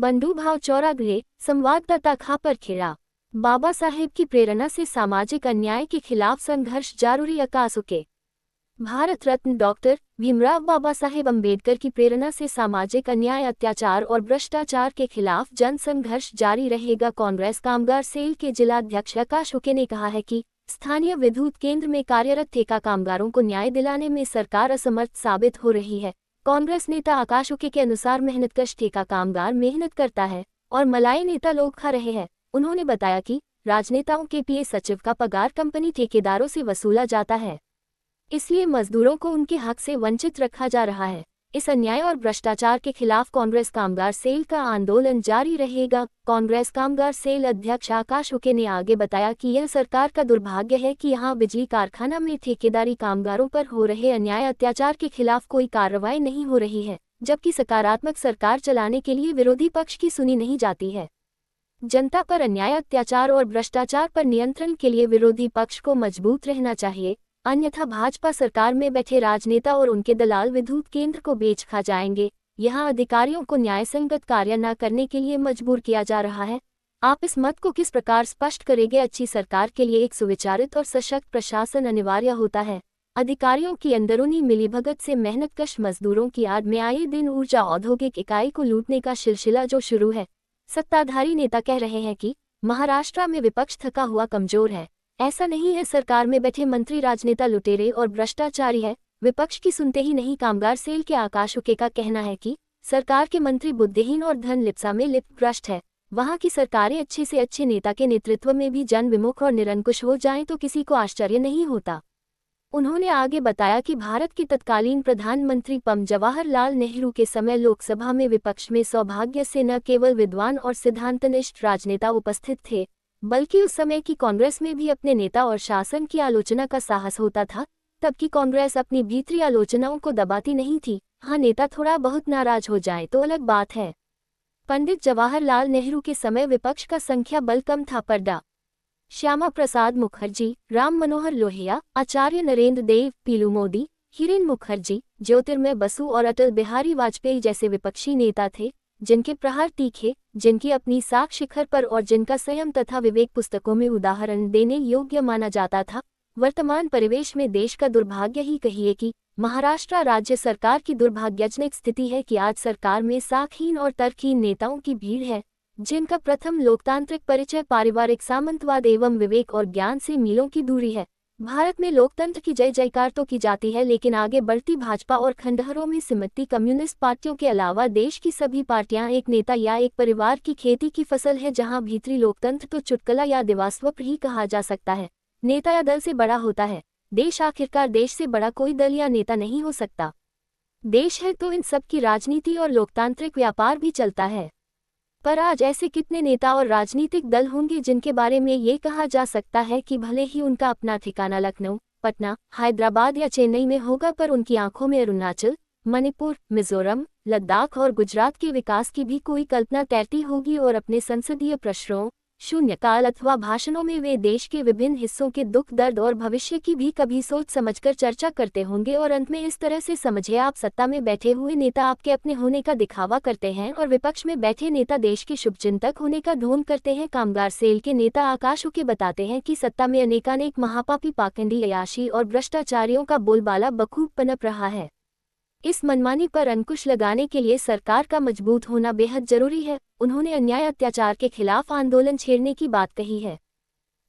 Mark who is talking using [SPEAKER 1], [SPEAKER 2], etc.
[SPEAKER 1] बंधुभाव चौरागले संवाददाता खापर खेड़ा। बाबा साहेब की प्रेरणा से सामाजिक अन्याय के खिलाफ संघर्ष जारी। अकासुके भारत रत्न डॉक्टर भीमराव बाबा साहेब अम्बेडकर की प्रेरणा से सामाजिक अन्याय, अत्याचार और भ्रष्टाचार के खिलाफ जन संघर्ष जारी रहेगा। कांग्रेस कामगार सेल के जिलाध्यक्ष आकाश उके ने कहा है कि स्थानीय विद्युत केंद्र में कार्यरत ठेका कामगारों को न्याय दिलाने में सरकार असमर्थ साबित हो रही है। कांग्रेस नेता आकाश उके के अनुसार मेहनतकश ठेका कामगार मेहनत करता है और मलाई नेता लोग खा रहे हैं। उन्होंने बताया कि राजनेताओं के पीए सचिव का पगार कंपनी ठेकेदारों से वसूला जाता है, इसलिए मजदूरों को उनके हक से वंचित रखा जा रहा है। इस अन्याय और भ्रष्टाचार के खिलाफ कांग्रेस कामगार सेल का आंदोलन जारी रहेगा। कांग्रेस कामगार सेल अध्यक्ष आकाश उके ने आगे बताया कि यह सरकार का दुर्भाग्य है कि यहां बिजली कारखाना में ठेकेदारी कामगारों पर हो रहे अन्याय अत्याचार के खिलाफ कोई कार्रवाई नहीं हो रही है, जबकि सकारात्मक सरकार चलाने के लिए विरोधी पक्ष की सुनी नहीं जाती है। जनता पर अन्याय, अत्याचार और भ्रष्टाचार पर नियंत्रण के लिए विरोधी पक्ष को मजबूत रहना चाहिए, अन्यथा भाजपा सरकार में बैठे राजनेता और उनके दलाल विद्युत केंद्र को बेच खा जाएंगे। यहां अधिकारियों को न्यायसंगत कार्य न करने के लिए मजबूर किया जा रहा है। आप इस मत को किस प्रकार स्पष्ट करेंगे? अच्छी सरकार के लिए एक सुविचारित और सशक्त प्रशासन अनिवार्य होता है। अधिकारियों की अंदरूनी मिलीभगत से मेहनतकश मजदूरों की आड़ में आए दिन ऊर्जा औद्योगिक इकाई को लूटने का सिलसिला जो शुरू है। सत्ताधारी नेता कह रहे हैं कि महाराष्ट्र में विपक्ष थका हुआ कमजोर है। ऐसा नहीं है, सरकार में बैठे मंत्री राजनेता लुटेरे और भ्रष्टाचारी है, विपक्ष की सुनते ही नहीं। कामगार सेल के आकाश उके का कहना है कि सरकार के मंत्री बुद्धिहीन और धन लिप्सा में लिप्त भ्रष्ट है। वहां की सरकारें अच्छे से अच्छे नेता के नेतृत्व में भी जन विमुख और निरंकुश हो जाएं तो किसी को आश्चर्य नहीं होता। उन्होंने आगे बताया कि भारत के तत्कालीन प्रधानमंत्री पं जवाहरलाल नेहरू के समय लोकसभा में विपक्ष में सौभाग्य से न केवल विद्वान और सिद्धांतनिष्ठ राजनेता उपस्थित थे, बल्कि उस समय की कांग्रेस में भी अपने नेता और शासन की आलोचना का साहस होता था। तब की कांग्रेस अपनी भीतरी आलोचनाओं को दबाती नहीं थी। हाँ, नेता थोड़ा बहुत नाराज हो जाए तो अलग बात है। पंडित जवाहरलाल नेहरू के समय विपक्ष का संख्या बल कम था, पर डा. श्यामा प्रसाद मुखर्जी, राम मनोहर लोहिया, आचार्य नरेंद्र देव, पीलू मोदी, हिरेन मुखर्जी, ज्योतिर्मय बसु और अटल बिहारी वाजपेयी जैसे विपक्षी नेता थे, जिनके प्रहार तीखे, जिनकी अपनी साख शिखर पर और जिनका संयम तथा विवेक पुस्तकों में उदाहरण देने योग्य माना जाता था। वर्तमान परिवेश में देश का दुर्भाग्य ही कहिए कि महाराष्ट्र राज्य सरकार की दुर्भाग्यजनक स्थिति है कि आज सरकार में साखहीन और तर्कहीन नेताओं की भीड़ है, जिनका प्रथम लोकतांत्रिक परिचय पारिवारिक सामंतवाद एवं विवेक और ज्ञान से मीलों की दूरी है। भारत में लोकतंत्र की जय जयकार तो की जाती है, लेकिन आगे बढ़ती भाजपा और खंडहरों में सिमटती कम्युनिस्ट पार्टियों के अलावा देश की सभी पार्टियां एक नेता या एक परिवार की खेती की फसल है, जहां भीतरी लोकतंत्र तो चुटकुला या दिवास्वप्न ही कहा जा सकता है। नेता या दल से बड़ा होता है देश, आखिरकार देश से बड़ा कोई दल या नेता नहीं हो सकता। देश है तो इन सब की राजनीति और लोकतांत्रिक व्यापार भी चलता है। पर आज ऐसे कितने नेता और राजनीतिक दल होंगे जिनके बारे में ये कहा जा सकता है कि भले ही उनका अपना ठिकाना लखनऊ, पटना, हैदराबाद या चेन्नई में होगा, पर उनकी आंखों में अरुणाचल, मणिपुर, मिजोरम, लद्दाख और गुजरात के विकास की भी कोई कल्पना तैरती होगी और अपने संसदीय प्रश्नों, शून्यकाल अथवा भाषणों में वे देश के विभिन्न हिस्सों के दुख दर्द और भविष्य की भी कभी सोच समझकर चर्चा करते होंगे। और अंत में इस तरह से समझिए, आप सत्ता में बैठे हुए नेता आपके अपने होने का दिखावा करते हैं और विपक्ष में बैठे नेता देश के शुभचिंतक होने का ढोंग करते हैं। कामगार सेल के नेता आकाश उके बताते हैं कि सत्ता में अनेकानेक महापापी, पाखंडी, अयाशी और भ्रष्टाचारियों का बोलबाला बखूब पनप रहा है। इस मनमानी पर अंकुश लगाने के लिए सरकार का मजबूत होना बेहद जरूरी है। उन्होंने अन्याय, अत्याचार के खिलाफ आंदोलन छेड़ने की बात कही है।